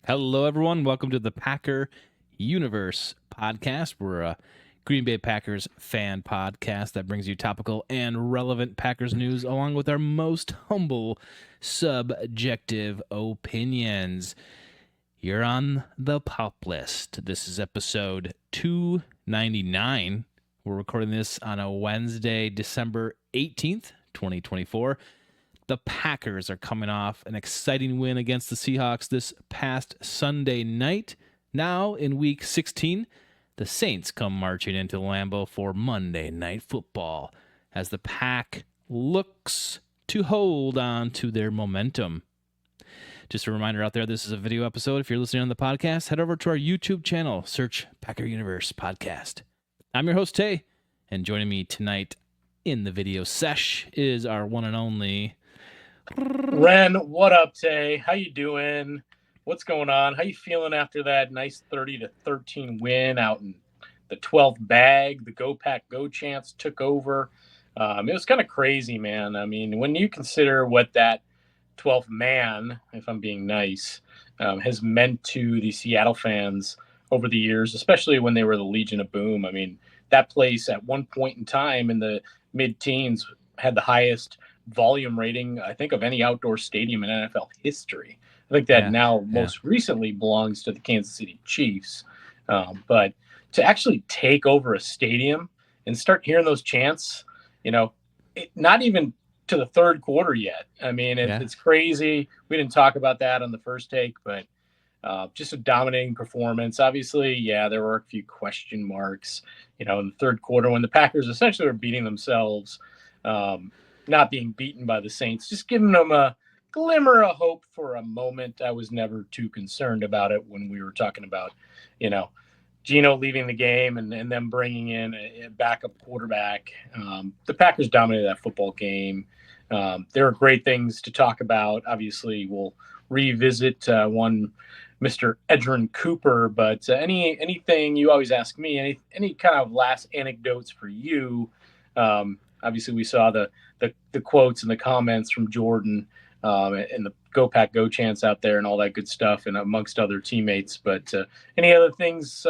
Hello, everyone. Welcome to the Packer Universe podcast. We're a Green Bay Packers fan podcast that brings you topical and relevant Packers news along with our most humble, subjective opinions. You're on the pop list. This is episode 299. We're recording this on a Wednesday, December 18th, 2024. The Packers are coming off an exciting win against the Seahawks this past Sunday night. Now, in week 16, the Saints come marching into Lambeau for Monday Night Football as the Pack looks to hold on to their momentum. Just a reminder out there, this is a video episode. If you're listening on the podcast, head over to our YouTube channel, search Packer Universe Podcast. I'm your host, Tay, and joining me tonight in the video sesh is our one and only Ren. What up, Tay? How you doing? What's going on? How you feeling after that nice 30-13 win out in the 12th bag? The Go Pack Go chants took over. It was kind of crazy, man. I mean, when you consider what that 12th man, if I'm being nice, has meant to the Seattle fans over the years, especially when they were the Legion of Boom. I mean, that place at one point in time in the mid-teens had the highest volume rating, I think, of any outdoor stadium in NFL history. I think that most recently belongs to the Kansas City Chiefs. But to actually take over a stadium and start hearing those chants, not even to the third quarter yet. I mean, it's crazy. We didn't talk about that on the first take, but just a dominating performance. Obviously, there were a few question marks, in the third quarter when the Packers essentially were beating themselves, not being beaten by the Saints, just giving them a glimmer of hope for a moment. I was never too concerned about it when we were talking about, Geno leaving the game and them bringing in a backup quarterback. The Packers dominated that football game. There are great things to talk about. Obviously, we'll revisit one Mr. Edgerrin Cooper, but anything you always ask me, any kind of last anecdotes for you. Obviously, we saw the quotes and the comments from Jordan and the Go Pack Go chants out there and all that good stuff, and amongst other teammates. But any other things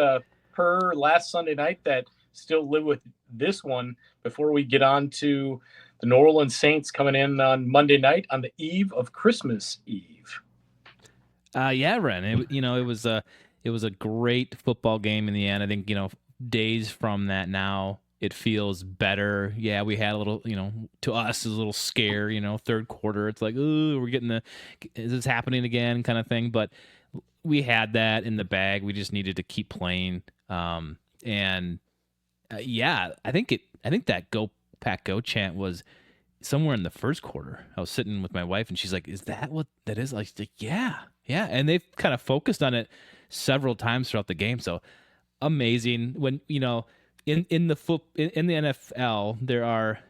per last Sunday night that still live with this one before we get on to the New Orleans Saints coming in on Monday night on the eve of Christmas Eve? Ren. It was a great football game in the end. I think days from that now, it feels better. Yeah, we had a little, to us, is a little scare, third quarter. It's like, ooh, is this happening again kind of thing. But we had that in the bag. We just needed to keep playing. I think that Go Pack Go chant was somewhere in the first quarter. I was sitting with my wife and she's like, is that what that is? Like, yeah. And they've kind of focused on it several times throughout the game. So amazing when, in the NFL, there are,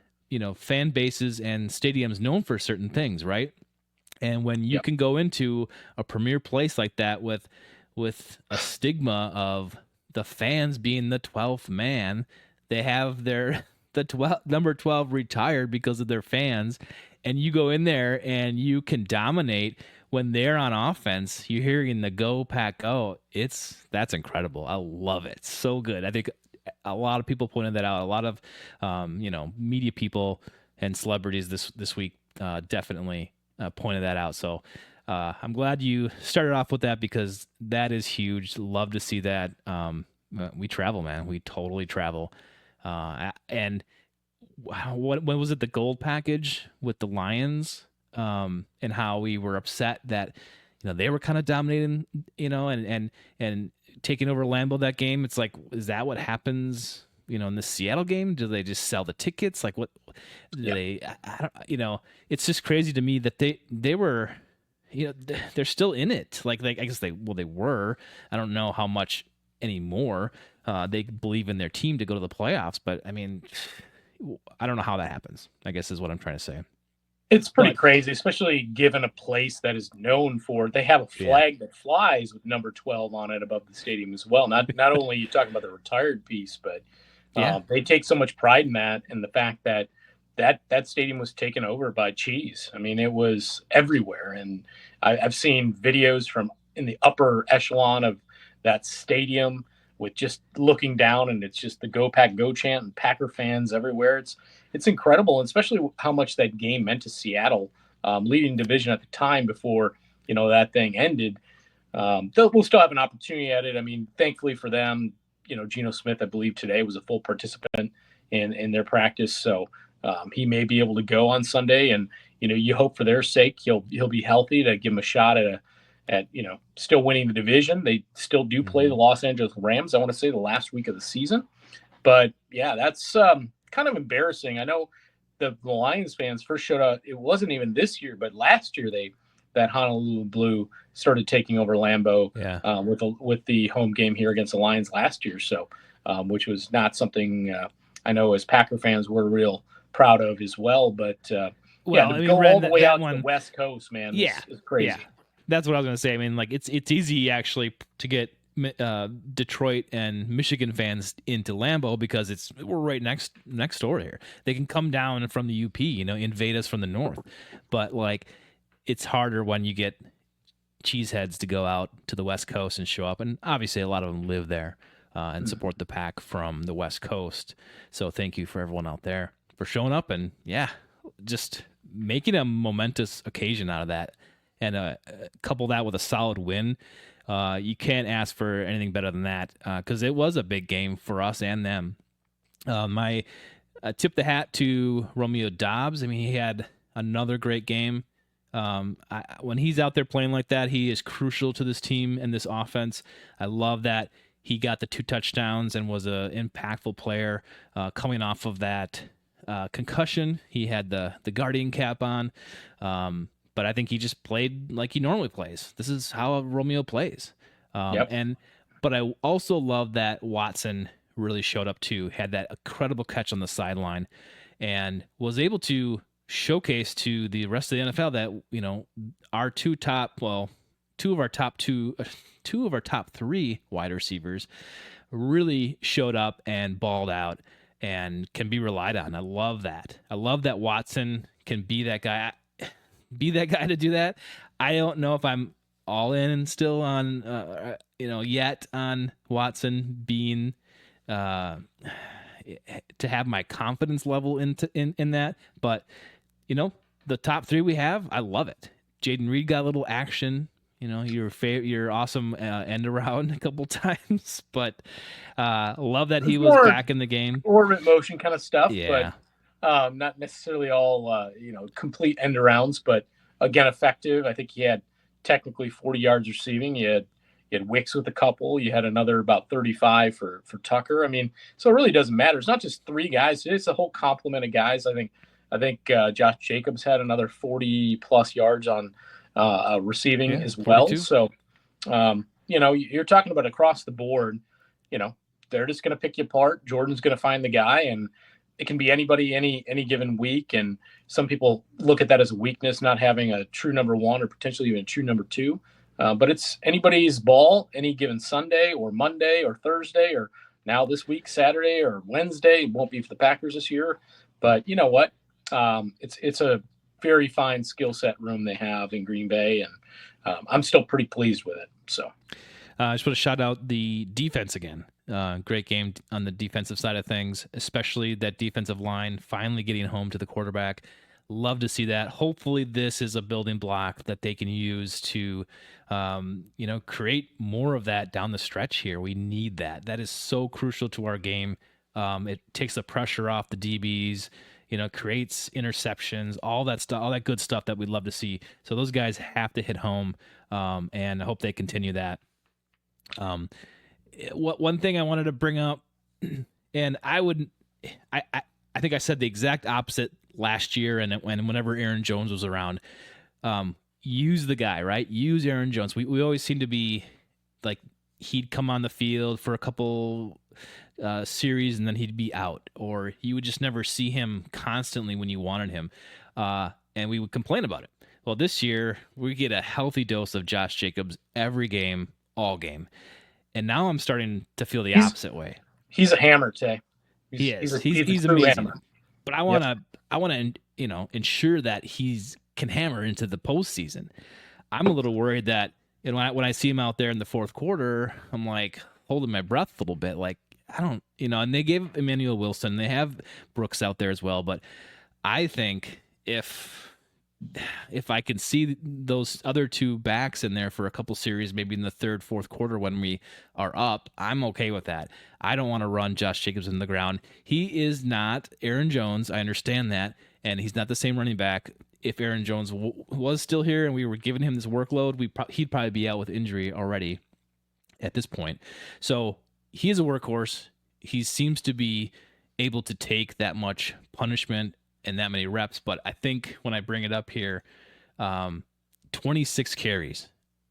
fan bases and stadiums known for certain things, right? And when you can go into a premier place like that with a stigma of the fans being the 12th man, they have number 12 retired because of their fans, and you go in there and you can dominate when they're on offense. You're hearing the Go Pack Go. That's incredible. I love it. So good. I think a lot of people pointed that out. A lot of, media people and celebrities this week definitely pointed that out. So I'm glad you started off with that because that is huge. Love to see that. We travel, man. We totally travel. And when was it, the gold package with the Lions, and how we were upset that they were kind of dominating, and taking over Lambeau that game. It's like, is that what happens, in the Seattle game? Do they just sell the tickets? Like, what do they? I don't. It's just crazy to me that they were, they're still in it. Like I guess they were. I don't know how much anymore. They believe in their team to go to the playoffs, but I mean, I don't know how that happens, I guess is what I'm trying to say. It's pretty crazy, especially given a place that is known for, they have a flag that flies with number 12 on it above the stadium as well. Not only you talking about the retired piece, but they take so much pride in that, and the fact that stadium was taken over by cheese. I mean, it was everywhere. And I've seen videos from in the upper echelon of that stadium with just looking down, and it's just the Go Pack Go chant and Packer fans everywhere. It's incredible, and especially how much that game meant to Seattle, leading division at the time before that thing ended. We'll still have an opportunity at it. I mean, thankfully for them, Geno Smith, I believe today was a full participant in their practice, so he may be able to go on Sunday, and you hope for their sake he'll be healthy to give him a shot at still winning the division. They still do play the Los Angeles Rams, I want to say, the last week of the season. But yeah, that's kind of embarrassing. I know the Lions fans first showed up. It wasn't even this year, but last year that Honolulu Blue started taking over Lambeau with the home game here against the Lions last year. So, which was not something I know as Packer fans we're real proud of as well. But go all the way out to the West Coast, man, is crazy. Yeah. That's what I was going to say. I mean, like it's easy actually to get Detroit and Michigan fans into Lambeau because we're right next door here. They can come down from the UP, invade us from the north. But like, it's harder when you get cheeseheads to go out to the West Coast and show up. And obviously a lot of them live there and support the Pack from the West Coast. So thank you for everyone out there for showing up and just making a momentous occasion out of that. And couple that with a solid win. You can't ask for anything better than that because it was a big game for us and them. My tip the hat to Romeo Doubs. I mean, he had another great game. When he's out there playing like that, he is crucial to this team and this offense. I love that he got the 2 touchdowns and was an impactful player coming off of that concussion. He had the Guardian cap on. But I think he just played like he normally plays. This is how Romeo plays. But I also love that Watson really showed up too, had that incredible catch on the sideline and was able to showcase to the rest of the NFL that, our two of our top 3 wide receivers really showed up and balled out and can be relied on. I love that. I love that Watson can be that guy. To do that. I don't know if I'm all in still on, yet on Watson being, to have my confidence level in that. But, the top 3 we have, I love it. Jaden Reed got a little action, your awesome end around a couple times, but love that he was back in the game. Orbit motion kind of stuff, but not necessarily all, complete end arounds, but again, effective. I think he had technically 40 yards receiving. You had Wicks with a couple. You had another about 35 for Tucker. I mean, so it really doesn't matter. It's not just 3 guys. It's a whole complement of guys. I think Josh Jacobs had another 40 plus yards on receiving as well. 42. So, you're talking about across the board, they're just going to pick you apart. Jordan's going to find the guy, and it can be anybody, any given week. And some people look at that as a weakness, not having a true number 1 or potentially even a true number 2. But it's anybody's ball any given Sunday or Monday or Thursday or now this week, Saturday or Wednesday. It won't be for the Packers this year. But you know what? It's a very fine skill set room they have in Green Bay. And I'm still pretty pleased with it. So I just want to shout out the defense again. Great game on the defensive side of things, especially that defensive line finally getting home to the quarterback. Love to see that. Hopefully this is a building block that they can use to, create more of that down the stretch here. We need that. That is so crucial to our game. It takes the pressure off the DBs, creates interceptions, all that stuff, all that good stuff that we'd love to see. So those guys have to hit home, and I hope they continue that. One thing I wanted to bring up, and I think I said the exact opposite last year, and whenever Aaron Jones was around, use the guy, right? Use Aaron Jones. We always seem to be like he'd come on the field for a couple series and then he'd be out, or you would just never see him constantly when you wanted him, and we would complain about it. Well, this year we get a healthy dose of Josh Jacobs every game, all game. And now I'm starting to feel the opposite way. He's a hammer, Tay. He's amazing. Hammer. But I want to, ensure that can hammer into the postseason. I'm a little worried that And when I see him out there in the fourth quarter, I'm like holding my breath a little bit. Like, I don't, and they gave Emmanuel Wilson, they have Brooks out there as well. But I think if I can see those other two backs in there for a couple series, maybe in the third, fourth quarter when we are up, I'm okay with that. I don't want to run Josh Jacobs in the ground. He is not Aaron Jones. I understand that. And he's not the same running back. If Aaron Jones was still here and we were giving him this workload, he'd probably be out with injury already at this point. So he is a workhorse. He seems to be able to take that much punishment and that many reps. But I think when I bring it up here, 26 carries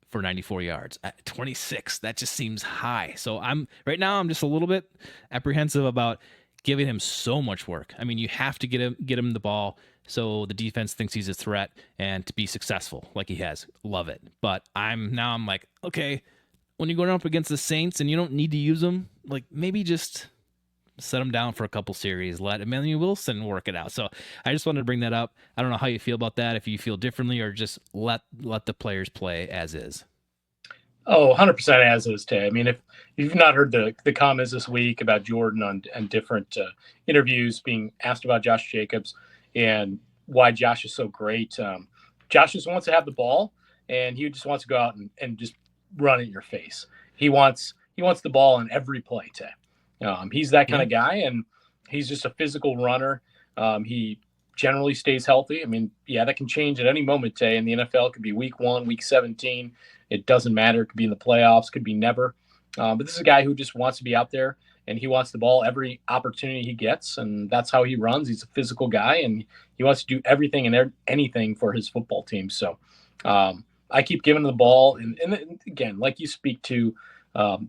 for 94 yards. 26, that just seems high. So I'm just a little bit apprehensive about giving him so much work. I mean, you have to get him the ball so the defense thinks he's a threat and to be successful like he has. Love it. But I'm like, okay, when you're going up against the Saints and you don't need to use them, like maybe just set him down for a couple series, let Emmanuel Wilson work it out. So I just wanted to bring that up. I don't know how you feel about that, if you feel differently or just let the players play as is. Oh, 100% as is, Tay. I mean, if you've not heard the comments this week about Jordan and different interviews being asked about Josh Jacobs and why Josh is so great, Josh just wants to have the ball, and he just wants to go out and just run at your face. He wants the ball in every play, Tay. He's that kind of guy, and he's just a physical runner. He generally stays healthy. I mean, yeah, that can change at any moment, Tay. In the NFL, it could be week 1, week 17. It doesn't matter. It could be in the playoffs, could be never. But this is a guy who just wants to be out there, and he wants the ball every opportunity he gets, and that's how he runs. He's a physical guy, and he wants to do everything and anything for his football team. So I keep giving him the ball. And again, like you speak to,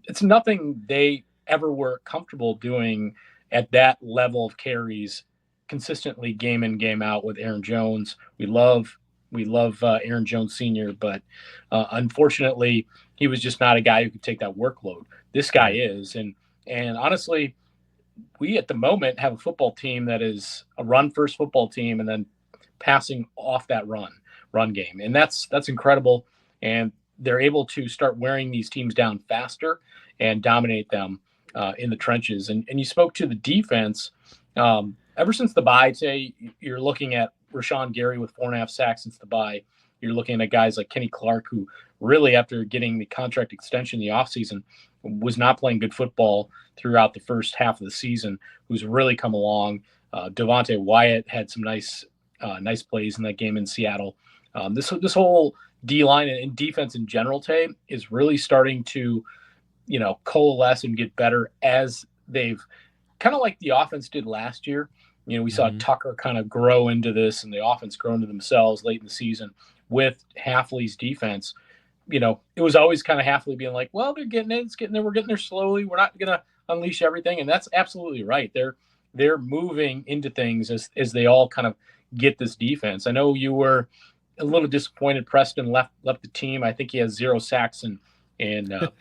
it's nothing they ever were comfortable doing at that level of carries consistently game in, game out with Aaron Jones. We love Aaron Jones Sr., but unfortunately, he was just not a guy who could take that workload. This guy is, and honestly, we at the moment have a football team that is a run-first football team, and then passing off that run game, and that's incredible. And they're able to start wearing these teams down faster and dominate them in the trenches. And you spoke to the defense. Ever since the bye, Tay, you're looking at Rashawn Gary with 4.5 sacks since the bye. You're looking at guys like Kenny Clark, who really, after getting the contract extension in the offseason, was not playing good football throughout the first half of the season, who's really come along. Devontae Wyatt had some nice plays in that game in Seattle. This whole D-line and defense in general, Tay, is really starting to, coalesce and get better as they've kind of like the offense did last year. We saw Tucker kind of grow into this and the offense grow into themselves late in the season with Hafley's defense. It was always kind of Hafley being like, well, they're getting it. It's getting there. We're getting there slowly. We're not going to unleash everything. And that's absolutely right. They're moving into things as they all kind of get this defense. I know you were a little disappointed Preston left the team. I think he has 0 sacks in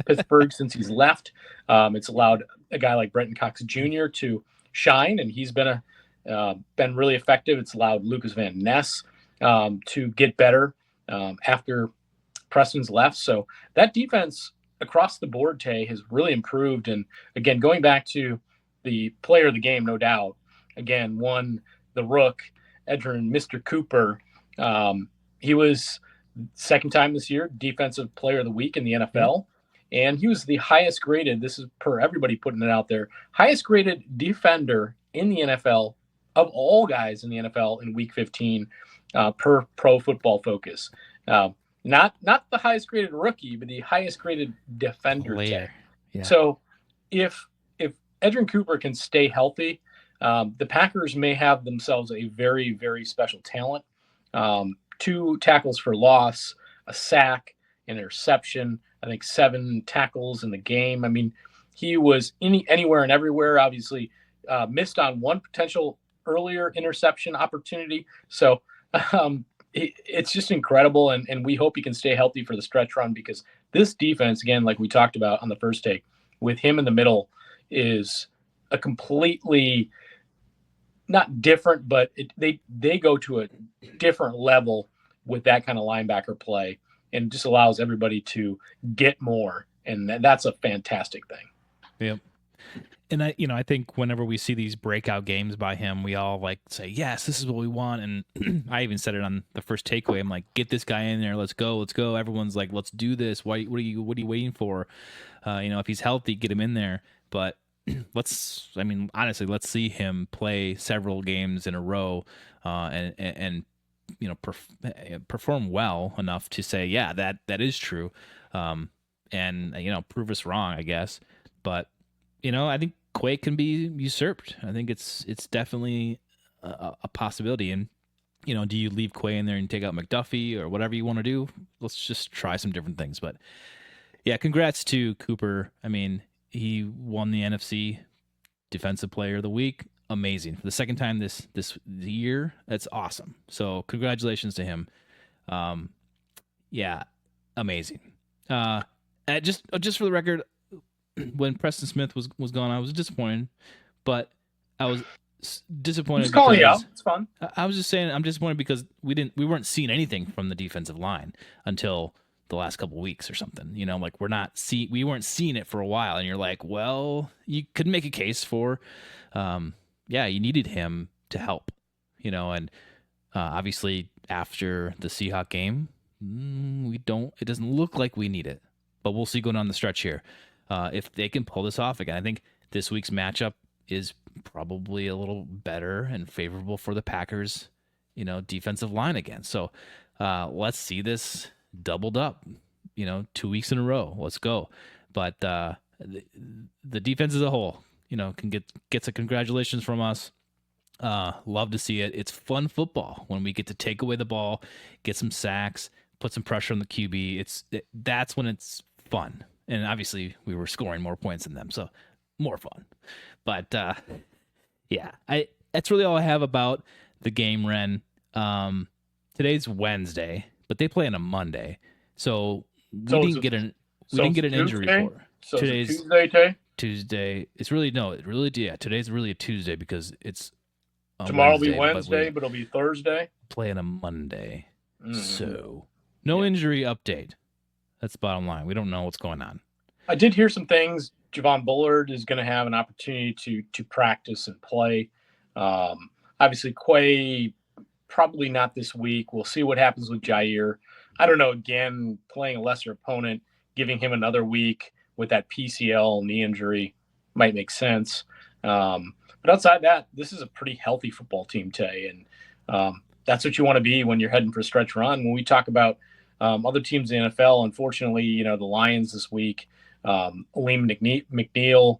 Pittsburgh since he's left. It's allowed a guy like Brenton Cox Jr. to shine, and he's been really effective. It's allowed Lucas Van Ness to get better after Preston's left. So that defense across the board, Tay, has really improved. And again, going back to the player of the game, no doubt, again, won the Rook, Edgerrin, Mr. Cooper. He was second time this year, defensive player of the week in the NFL. And he was the highest graded, this is per everybody putting it out there, highest graded defender in the NFL of all guys in the NFL in week 15 per Pro Football Focus. Not the highest graded rookie, but the highest graded defender. Yeah. So if Edgerrin Cooper can stay healthy, the Packers may have themselves a very, very special talent. 2 tackles for loss, a sack, an interception, I think 7 tackles in the game. I mean, he was anywhere and everywhere. Obviously, missed on one potential earlier interception opportunity. So it's just incredible, and we hope he can stay healthy for the stretch run, because this defense, again, like we talked about on the first take, with him in the middle is a completely not different, but they go to a different level with that kind of linebacker play. and just allows everybody to get more. And that's a fantastic thing. Yep. And I think whenever we see these breakout games by him, we all like say, yes, this is what we want. And I even said it on the first takeaway. I'm like, get this guy in there. Let's go. Everyone's like, let's do this. What are you waiting for? If he's healthy, get him in there. But honestly, let's see him play several games in a row, and perform well enough to say, yeah, that is true. And prove us wrong, I guess. But I think Quay can be usurped. I think it's definitely a possibility. And do you leave Quay in there and take out McDuffie or whatever you want to do? Let's just try some different things. But yeah, congrats to Cooper. I mean, he won the NFC Defensive Player of the Week. Amazing for the second time this year. That's awesome. So congratulations to him. Yeah, amazing. Just for the record, when Preston Smith was gone, I was disappointed, but I was disappointed. Just calling you out. It's fun. I was just saying I'm disappointed because we weren't seeing anything from the defensive line until the last couple of weeks or something. Like we weren't seeing it for a while, and you're like, well, you could make a case for, you needed him to help, and obviously after the Seahawks game, it doesn't look like we need it, but we'll see going on the stretch here. If they can pull this off again. I think this week's matchup is probably a little better and favorable for the Packers, defensive line again. So let's see this doubled up, 2 weeks in a row. Let's go. But the defense as a whole, can get some congratulations from us. Love to see it. It's fun football when we get to take away the ball, get some sacks, put some pressure on the QB. That's when it's fun. And obviously we were scoring more points than them, so more fun. But that's really all I have about the game, Ren. Today's Wednesday, but they play on a Monday, so we didn't get an injury report. So today's Tuesday, Tay? Tuesday. Today's really a Tuesday because it's tomorrow will be Wednesday, but it'll be Thursday. Play on a Monday, so no injury update. That's the bottom line. We don't know what's going on. I did hear some things. Javon Bullard is going to have an opportunity to practice and play. Obviously, Quay, probably not this week. We'll see what happens with Jair. I don't know. Again, playing a lesser opponent, giving him another week with that PCL knee injury might make sense. But outside that, this is a pretty healthy football team, Tay. And that's what you want to be when you're heading for a stretch run. When we talk about other teams in the NFL, unfortunately, the Lions this week, Aleem McNeil,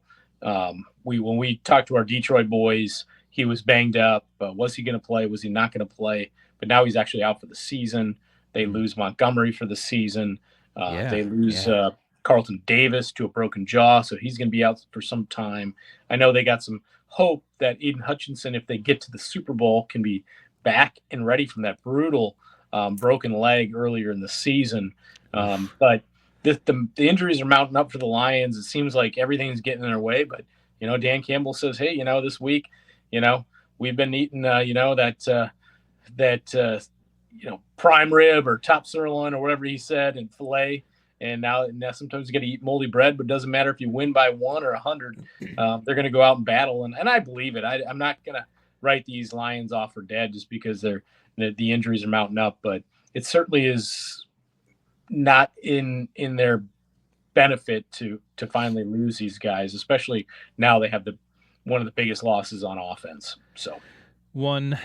when we talked to our Detroit boys, he was banged up. Was he going to play? Was he not going to play? But now he's actually out for the season. They lose Montgomery for the season. They lose Carlton Davis to a broken jaw, so he's going to be out for some time. I know they got some hope that Aiden Hutchinson, if they get to the Super Bowl, can be back and ready from that brutal broken leg earlier in the season. But the injuries are mounting up for the Lions. It seems like everything's getting in their way. But, Dan Campbell says, hey, this week, we've been eating, that prime rib or top sirloin or whatever he said and filet. And now sometimes you got to eat moldy bread, but it doesn't matter if you win by 1 or 100. They're going to go out and battle. And I believe it. I'm not going to write these Lions off for dead just because the injuries are mounting up. But it certainly is not in their benefit to finally lose these guys, especially now they have one of the biggest losses on offense. So one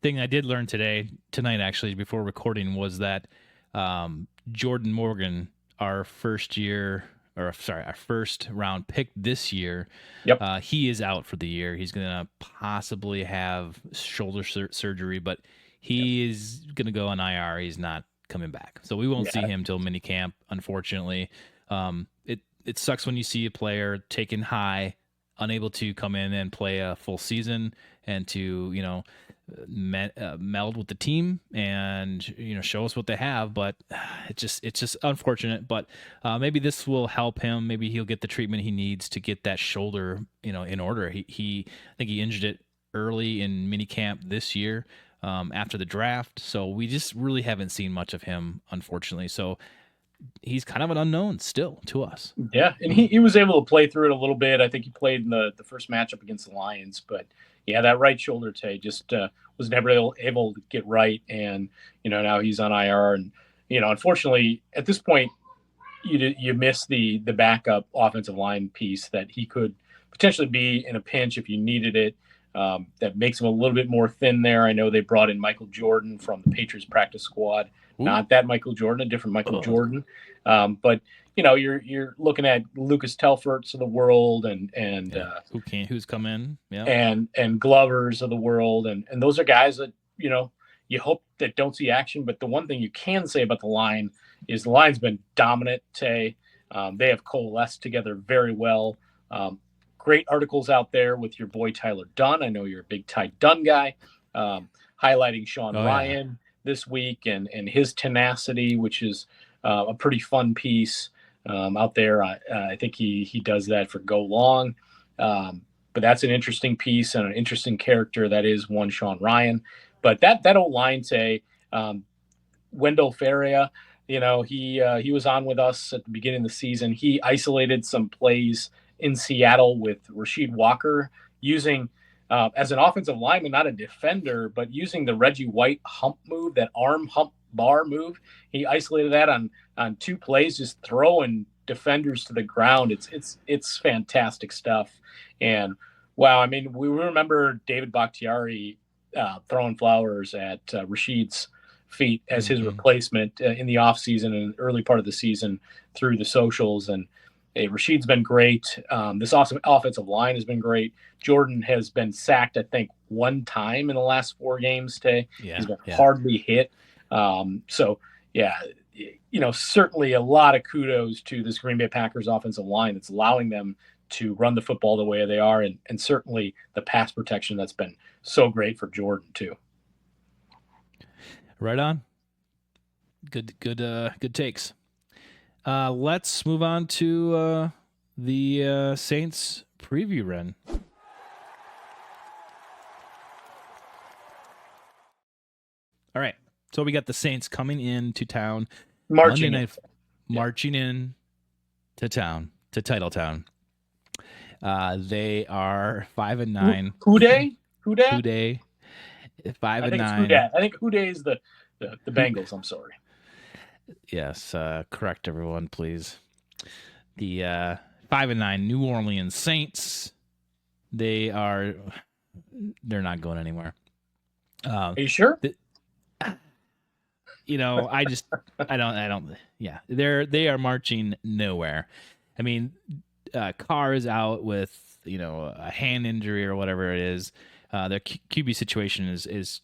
thing I did learn tonight actually before recording was that Jordan Morgan, our first round pick this year, he is out for the year. He's going to possibly have shoulder surgery, but he is going to go on IR. He's not coming back. So we won't see him till minicamp, unfortunately. It sucks when you see a player taken high, unable to come in and play a full season and to, meld with the team and, show us what they have. But it's just unfortunate. But maybe this will help him. Maybe he'll get the treatment he needs to get that shoulder, in order. I think he injured it early in minicamp this year. after the draft. So we just really haven't seen much of him, unfortunately. So he's kind of an unknown still to us. Yeah, and he was able to play through it a little bit. I think he played in the first matchup against the Lions, but yeah, that right shoulder, Tay, just was never able to get right, and now he's on IR, and unfortunately at this point you miss the backup offensive line piece that he could potentially be in a pinch if you needed it. That makes him a little bit more thin there. I know they brought in Michael Jordan from the Patriots practice squad. Ooh. Not that Michael Jordan, a different Michael Jordan. But you're looking at Lucas Telferts of the world and who's come in, yeah, and Glovers of the world, and those are guys that you hope that don't see action. But the one thing you can say about the line is the line's been dominant. Tay, they have coalesced together very well. Great articles out there with your boy Tyler Dunn. I know you're a big Ty Dunn guy, highlighting Sean Ryan this week and his tenacity, which is a pretty fun piece out there. I think he does that for Go Long. But that's an interesting piece and an interesting character. That is one Sean Ryan. But that old line, Tay, Wendell Faria, he was on with us at the beginning of the season. He isolated some plays in Seattle with Rasheed Walker using as an offensive lineman, not a defender, but using the Reggie White hump move, that arm hump bar move. He isolated that on 2 plays, just throwing defenders to the ground. It's fantastic stuff. And wow, I mean, we remember David Bakhtiari throwing flowers at Rasheed's feet as his replacement in the offseason and early part of the season through the socials. And hey, Rasheed's been great. This awesome offensive line has been great. Jordan has been sacked, I think, 1 time in the last 4 games today. Yeah, he's been hardly hit. So, yeah, certainly a lot of kudos to this Green Bay Packers offensive line that's allowing them to run the football the way they are, and certainly the pass protection that's been so great for Jordan too. Right on. Good takes. Let's move on to the Saints preview, Ren. All right. So we got the Saints coming into town. Marching in to town, to Titletown. They are 5-9. Who day? 5-9. I think Who day is the Bengals. I'm sorry. Yes, correct everyone, please. The 5-9 New Orleans Saints. They're not going anywhere. Are you sure? I don't. Yeah, they are marching nowhere. I mean, Carr is out with a hand injury or whatever it is. Their QB situation is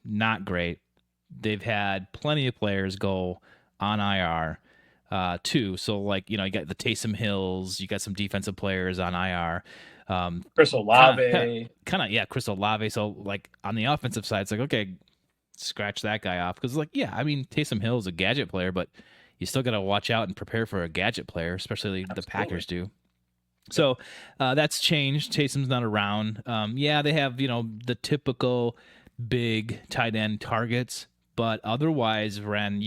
not great. They've had plenty of players go on IR too. So you got the Taysom Hills, you got some defensive players on IR. Chris Olave. Chris Olave. So on the offensive side, it's okay, scratch that guy off. Because Taysom Hill is a gadget player, but you still got to watch out and prepare for a gadget player, especially the Packers do. So that's changed. Taysom's not around. They have, the typical big tight end targets. But otherwise, Ren,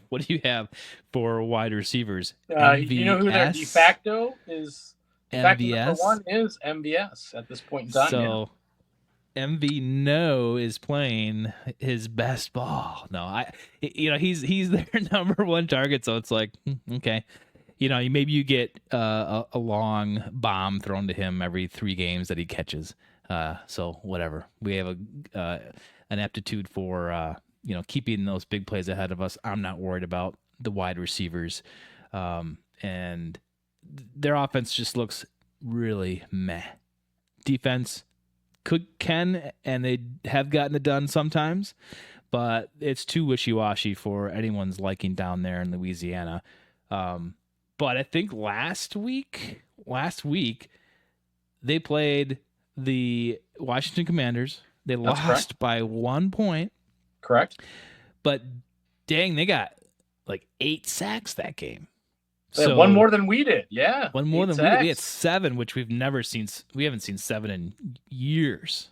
what do you have for wide receivers? You know who their de facto is? MVS? Number 1 is MVS at this point in time. So MV No is playing his best ball. No, he's their number 1 target. So it's okay. Maybe you get a long bomb thrown to him every 3 games that he catches. So whatever. We have an aptitude for keeping those big plays ahead of us. I'm not worried about the wide receivers, and their offense just looks really meh. Defense can and they have gotten it done sometimes, but it's too wishy-washy for anyone's liking down there in Louisiana. But I think last week they played the Washington Commanders. They lost by 1 point. Correct. But dang, they got 8 sacks that game. So 1 more than we did. Yeah. 1 more than we did. We had 7, which we've never seen. We haven't seen 7 in years,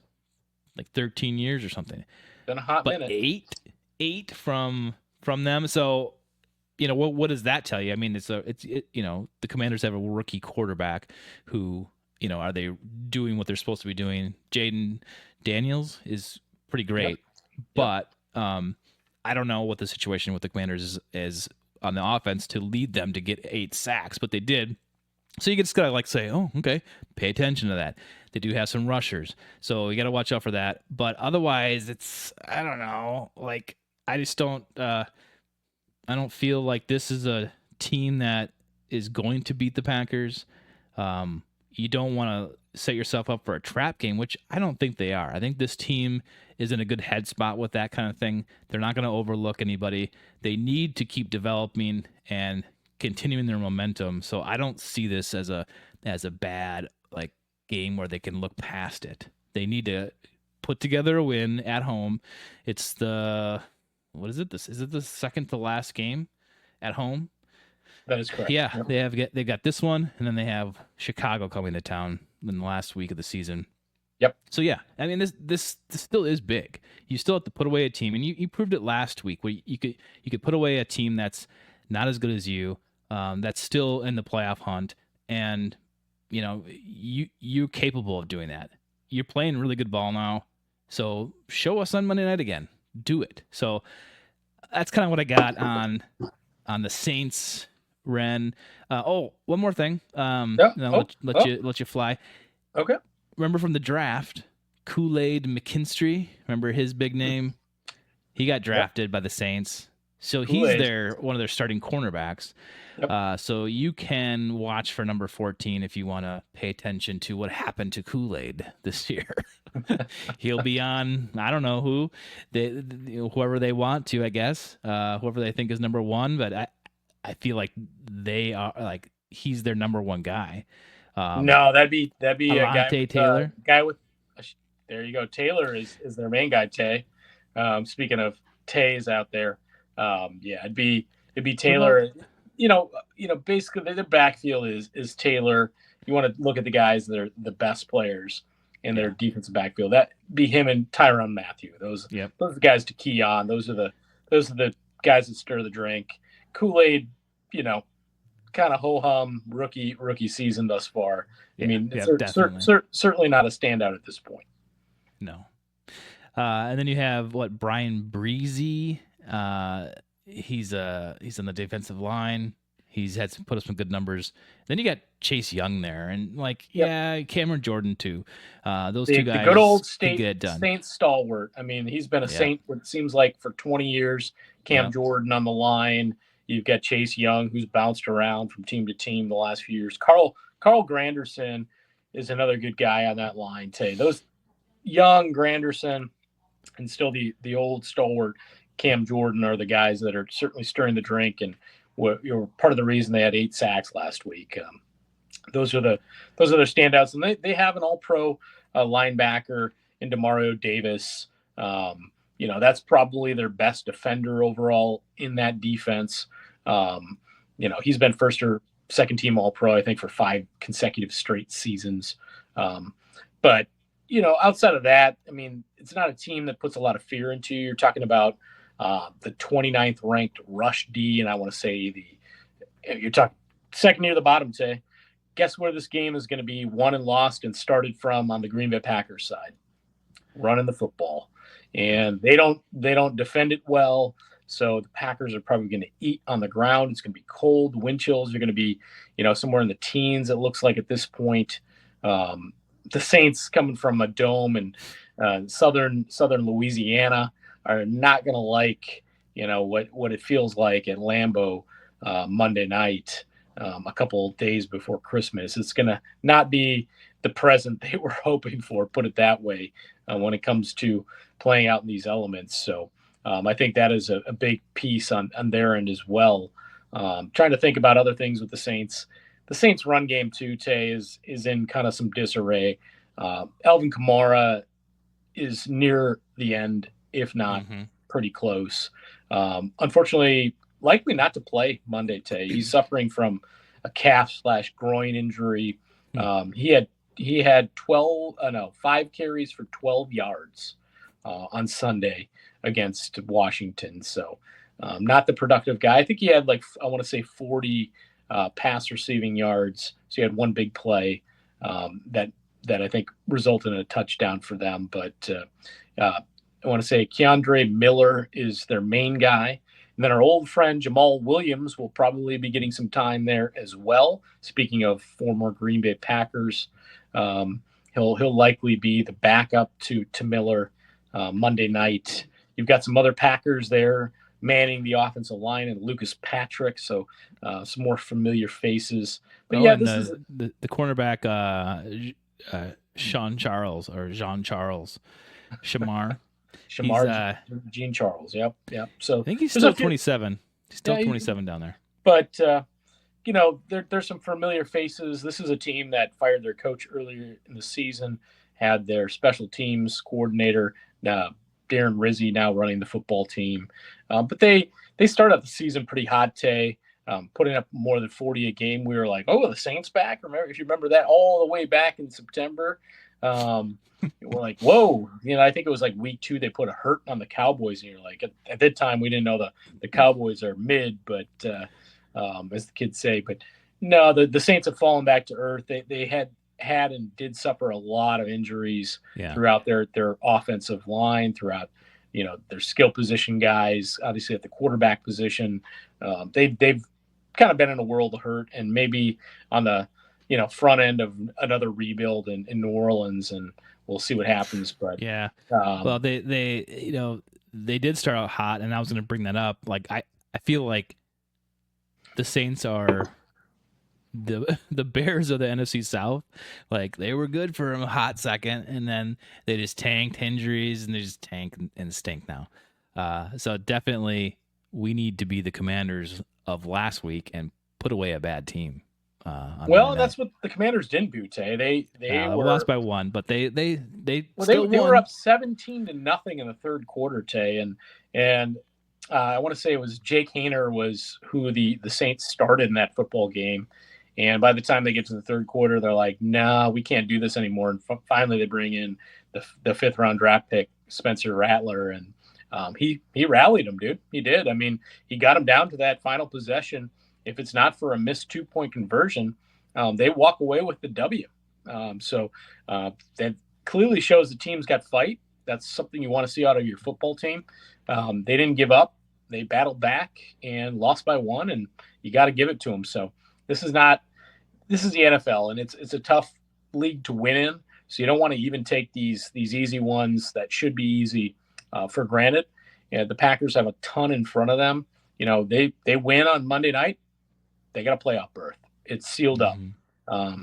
13 years or something. Been a hot but minute. eight from them. So what does that tell you? I mean, the Commanders have a rookie quarterback who, are they doing what they're supposed to be doing? Jaden Daniels is pretty great, but I don't know what the situation with the Commanders is on the offense to lead them to get 8 sacks, but they did. So you just gotta say, oh, okay, pay attention to that. They do have some rushers, so you gotta watch out for that. But otherwise, I don't know. Like, I just don't. I don't feel like this is a team that is going to beat the Packers. You don't want to set yourself up for a trap game, which I don't think they are. I think this team is in a good head spot with that kind of thing. They're not going to overlook anybody. They need to keep developing and continuing their momentum. So I don't see this as a bad game where they can look past it. They need to put together a win at home. It's what is it? Is it the second to last game at home? That is correct. Yeah, they got this one, and then they have Chicago coming to town in the last week of the season. Yep. So yeah, I mean this still is big. You still have to put away a team, and you proved it last week where you could put away a team that's not as good as you, that's still in the playoff hunt, and you're capable of doing that. You're playing really good ball now, so show us on Monday night again. Do it. So that's kind of what I got on the Saints. Ren. One more thing. Let you fly. Okay. Remember from the draft, Kool-Aid McKinstry? Remember his big name? He got drafted by the Saints. So he's one of their starting cornerbacks. Yep. So you can watch for number 14 if you want to pay attention to what happened to Kool-Aid this year. He'll be on, I don't know who, whoever they want to, I guess, whoever they think is number 1. But I feel like they are he's their number 1 guy. No, that'd be a guy with, Taylor. There you go. Taylor is their main guy. Tay. Speaking of Tays out there, it'd be Taylor. Basically the backfield is Taylor. You want to look at the guys that are the best players in their defensive backfield. That be him and Tyrann Mathieu. Those are the guys to key on. Those are the guys that stir the drink. Kool-Aid, kind of ho-hum rookie season thus far. I mean, certainly not a standout at this point. No. And then you have Brian Breezy. He's on the defensive line. He's put up some good numbers. Then you got Chase Young there, and Cameron Jordan too. Those two guys, the good old Saint stalwart. I mean, he's been a Saint. It seems like for 20 years. Cam Jordan on the line. You've got Chase Young, who's bounced around from team to team the last few years. Carl Granderson is another good guy on that line. Those Young, Granderson, and still the old stalwart Cam Jordan are the guys that are certainly stirring the drink, and were part of the reason they had 8 sacks last week. Those are their standouts, and they have an All-Pro linebacker in Demario Davis. That's probably their best defender overall in that defense. He's been first or second team All-Pro, I think, for 5 consecutive straight seasons. But outside of that, I mean, it's not a team that puts a lot of fear into you. You're talking about the 29th ranked rush D, and I want to say you're talking second near the bottom. Guess where this game is going to be won and lost and started from on the Green Bay Packers side? Running the football. And they don't defend it well, so the Packers are probably going to eat on the ground. It's going to be cold. Wind chills are going to be, somewhere in the teens, it looks like at this point. The Saints, coming from a dome in southern Louisiana, are not going to like, what it feels like at Lambeau Monday night, a couple of days before Christmas. It's going to not be the present they were hoping for, put it that way, when it comes to playing out in these elements. So I think that is a big piece on their end as well. Trying to think about other things with the Saints. The Saints run game too, Tay, is in kind of some disarray. Alvin Kamara is near the end, if not pretty close. Unfortunately, likely not to play Monday, Tay. He's suffering from a calf/groin injury. He had 5 carries for 12 yards on Sunday against Washington. So not the productive guy. I think he had, like, I want to say 40 pass receiving yards. So he had one big play that I think resulted in a touchdown for them. But I want to say Keandre Miller is their main guy. And then our old friend Jamal Williams will probably be getting some time there as well. Speaking of former Green Bay Packers, he'll likely be the backup to Miller Monday night. You've got some other Packers there manning the offensive line, and Lucas Patrick, so some more familiar faces. But this is the cornerback Jean Charles Shamar. Jean Charles. Yep. So I think he's still 27. He's still 27 down there. But there's some familiar faces. This is a team that fired their coach earlier in the season, had their special teams coordinator Darren Rizzi now running the football team. But they started out the season pretty hot, Tay, putting up more than 40 a game. We were like, oh, the Saints back? If you remember that, all the way back in September. We're like, whoa. I think it was like week 2 they put a hurt on the Cowboys. And you're like, at that time, we didn't know the Cowboys are mid, but as the kids say. But no, the Saints have fallen back to earth. They had and did suffer a lot of injuries throughout their offensive line, throughout their skill position guys, obviously at the quarterback position. They've kind of been in a world of hurt, and maybe on the front end of another rebuild in New Orleans, and we'll see what happens. But well, they did start out hot, and I was going to bring that up. Like I feel like the Saints are the Bears of the NFC South. Like, they were good for a hot second, and then they just tanked injuries, and they just tank and stink now. So definitely we need to be the Commanders of last week and put away a bad team. That's what the Commanders didn't do, Tay. They lost by 1, but they were up 17-0 in the third quarter, Tay, and I want to say it was Jake Haener was who the Saints started in that football game. And by the time they get to the third quarter, they're like, "No, we can't do this anymore." And finally, they bring in the 5th-round draft pick, Spencer Rattler, and he rallied them, dude. He did. I mean, he got them down to that final possession. If it's not for a missed 2-point conversion, they walk away with the W. So that clearly shows the team's got fight. That's something you want to see out of your football team. They didn't give up. They battled back and lost by 1, and you got to give it to them. So this is the NFL, and it's a tough league to win in. So you don't want to even take these easy ones that should be easy for granted. The Packers have a ton in front of them. They win on Monday night, they got a playoff berth. It's sealed up. I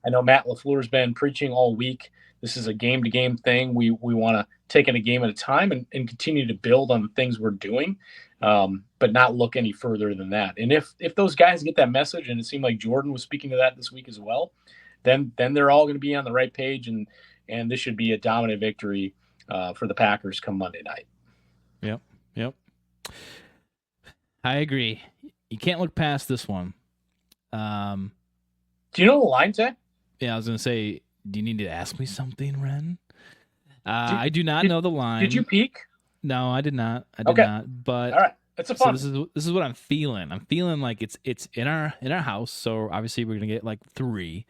know Matt LaFleur's been preaching all week. This is a game-to-game thing. We want to take it a game at a time and continue to build on the things we're doing, but not look any further than that. And if those guys get that message, and it seemed like Jordan was speaking to that this week as well, then they're all going to be on the right page, and this should be a dominant victory for the Packers come Monday night. Yep. I agree. You can't look past this one. Do you know the line, Tay? Yeah, I was going to say, do you need to ask me something, Ren? I do not know the line. Did you peek? No, I did not. But all right, it's a fun. So this is what I'm feeling. I'm feeling like it's in our house. So obviously we're gonna get like 3,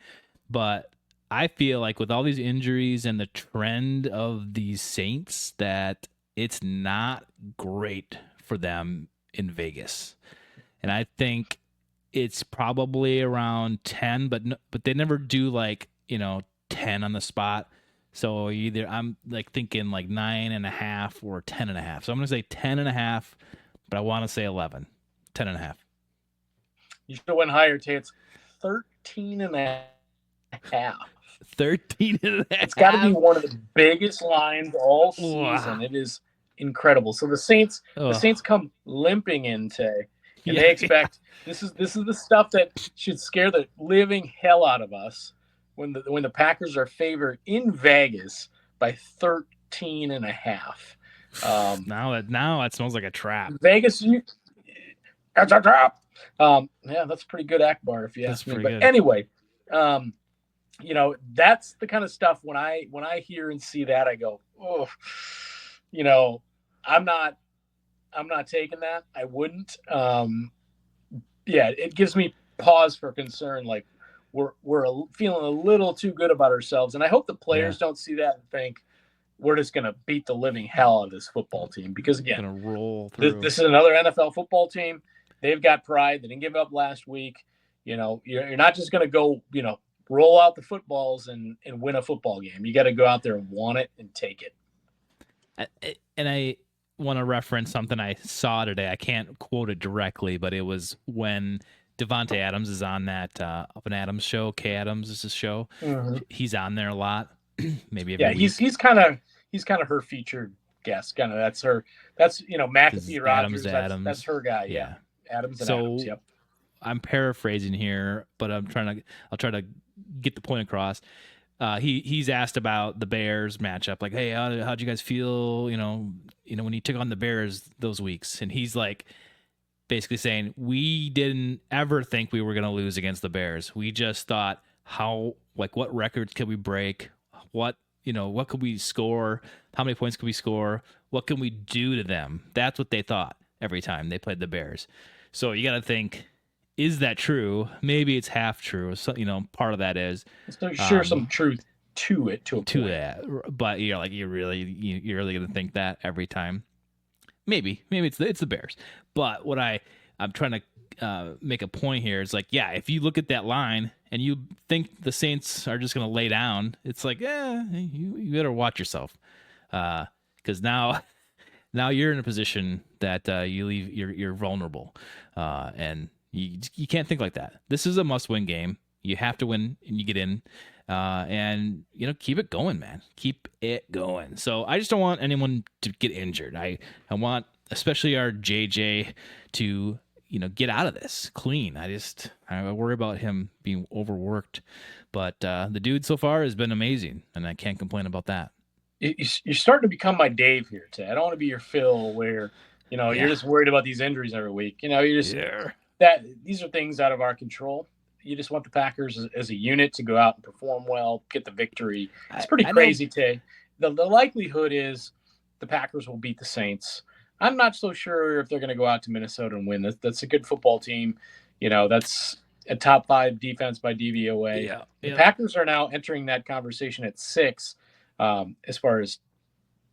but I feel like with all these injuries and the trend of these Saints, that it's not great for them in Vegas, and I think it's probably around 10, but they never do 10 on the spot. So either I'm thinking 9.5 or 10.5. So I'm gonna say 10.5, but I want to say 11, 10.5. You should have went higher, Tay. It's 13.5. 13.5. It's got to be one of the biggest lines all season. Wow. It is incredible. So the Saints come limping in, Tay, and they expect this is the stuff that should scare the living hell out of us. When the Packers are favored in Vegas by 13.5. Now it smells like a trap. Vegas, that's a trap. That's pretty good Akbar if you ask me. But good. Anyway, that's the kind of stuff when I hear and see that, I go, oh, you know, I'm not taking that. I wouldn't. Yeah, it gives me pause for concern. Like we're feeling a little too good about ourselves, and I hope the Yeah. players don't see that and think we're just going to beat the living hell out of this football team. Because again, Gonna roll through. this is another NFL football team. They've got pride. They didn't give up last week. You know, you're not just going to go, roll out the footballs and win a football game. You got to go out there and want it and take it. And I want to reference something I saw today. I can't quote it directly, but it was when Devontae Adams is on that Up and Adams show. Kay Adams is his show. Mm-hmm. He's on there a lot. Maybe every Yeah, week. he's kind of her featured guest. Kind of that's her. That's McAfee Rogers. That's her guy. Yeah, Adams and Adams. Yep. I'm paraphrasing here, but I'll try to get the point across. He's asked about the Bears matchup, like, hey, how'd you guys feel? When you took on the Bears those weeks, and he's like, basically saying, we didn't ever think we were going to lose against the Bears. We just thought what records could we break? What could we score? How many points could we score? What can we do to them? That's what they thought every time they played the Bears. So you got to think, is that true? Maybe it's half true. So, part of that is some truth to it, to that. But you're really going to think that every time. Maybe it's the Bears. But what I'm trying to make a point here is like, yeah, if you look at that line and you think the Saints are just going to lay down, it's like, you better watch yourself, because now you're in a position that you're vulnerable, and you can't think like that. This is a must-win game. You have to win, and you get in. And keep it going, man. Keep it going. So I just don't want anyone to get injured. I want, especially our JJ, to get out of this clean. I worry about him being overworked, but the dude so far has been amazing, and I can't complain about that. You're starting to become my Dave here, Tay. I don't want to be your Phil, where you're just worried about these injuries every week. You're just these are things out of our control. You just want the Packers as a unit to go out and perform well, get the victory. It's pretty crazy, Tay. The likelihood is the Packers will beat the Saints. I'm not so sure if they're going to go out to Minnesota and win. That's a good football team. That's a top 5 defense by DVOA. Yeah. The Packers are now entering that conversation at 6, as far as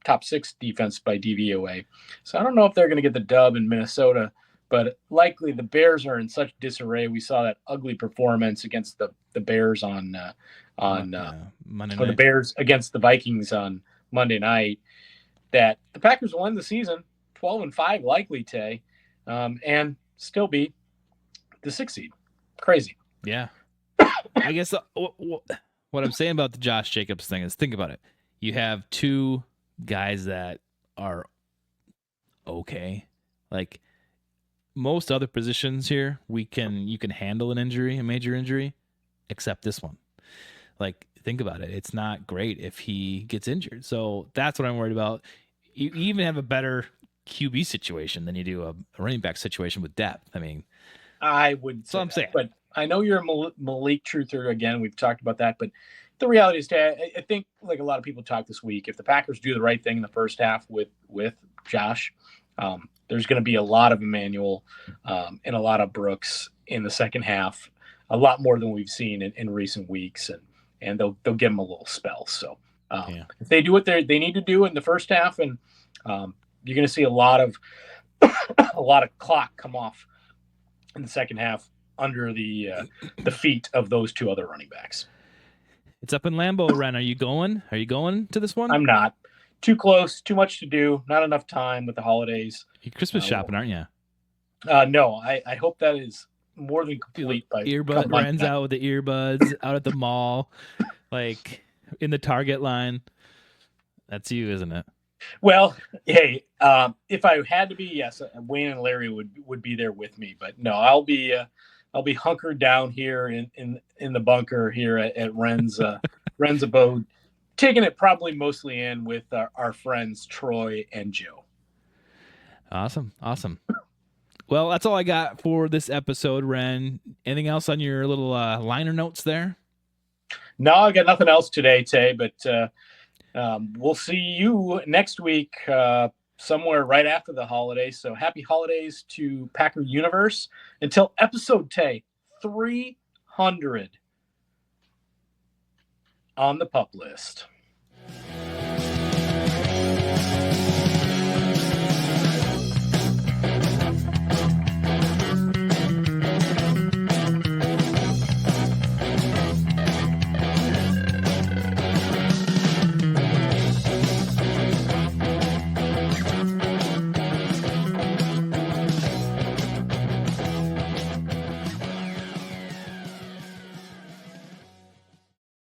top 6 defense by DVOA. So I don't know if they're going to get the dub in Minnesota, but likely the Bears are in such disarray. We saw that ugly performance against the Bears on Monday night. Or the Bears against the Vikings on Monday night, that the Packers will end the season 12-5 likely, Tay, and still beat the 6th seed. Crazy. Yeah. I guess what I'm saying about the Josh Jacobs thing is, think about it. You have 2 guys that are okay. Like, most other positions here, you can handle an injury, a major injury, except this one. Like, think about it. It's not great if he gets injured. So that's what I'm worried about. You even have a better QB situation than you do a running back situation with depth. I mean, I would say I'm saying. But I know you're a Malik truther again. We've talked about that, but the reality is, I think, like a lot of people talk this week, if the Packers do the right thing in the first half with Josh, there's going to be a lot of Emmanuel and a lot of Brooks in the second half, a lot more than we've seen in recent weeks, and they'll give him a little spell. So if they do what they need to do in the first half, and you're going to see a lot of clock come off in the second half under the feet of those 2 other running backs. It's up in Lambeau, Ren. Are you going? Are you going to this one? I'm not. Too close, too much to do, not enough time with the holidays. You're Christmas shopping, aren't you? No, I hope that is more than complete. Ren's out with the earbuds, out at the mall, like in the Target line. That's you, isn't it? Well, hey, if I had to be, yes, Wayne and Larry would be there with me, but no, I'll be hunkered down here in the bunker here at Ren's abode, taking it probably mostly in with our friends Troy and Joe. Awesome. Well, that's all I got for this episode, Ren. Anything else on your little liner notes there? No, I got nothing else today, Tay, but We'll see you next week, somewhere right after the holidays. So happy holidays to Packer Universe. Until episode Tay 300 on the pup list.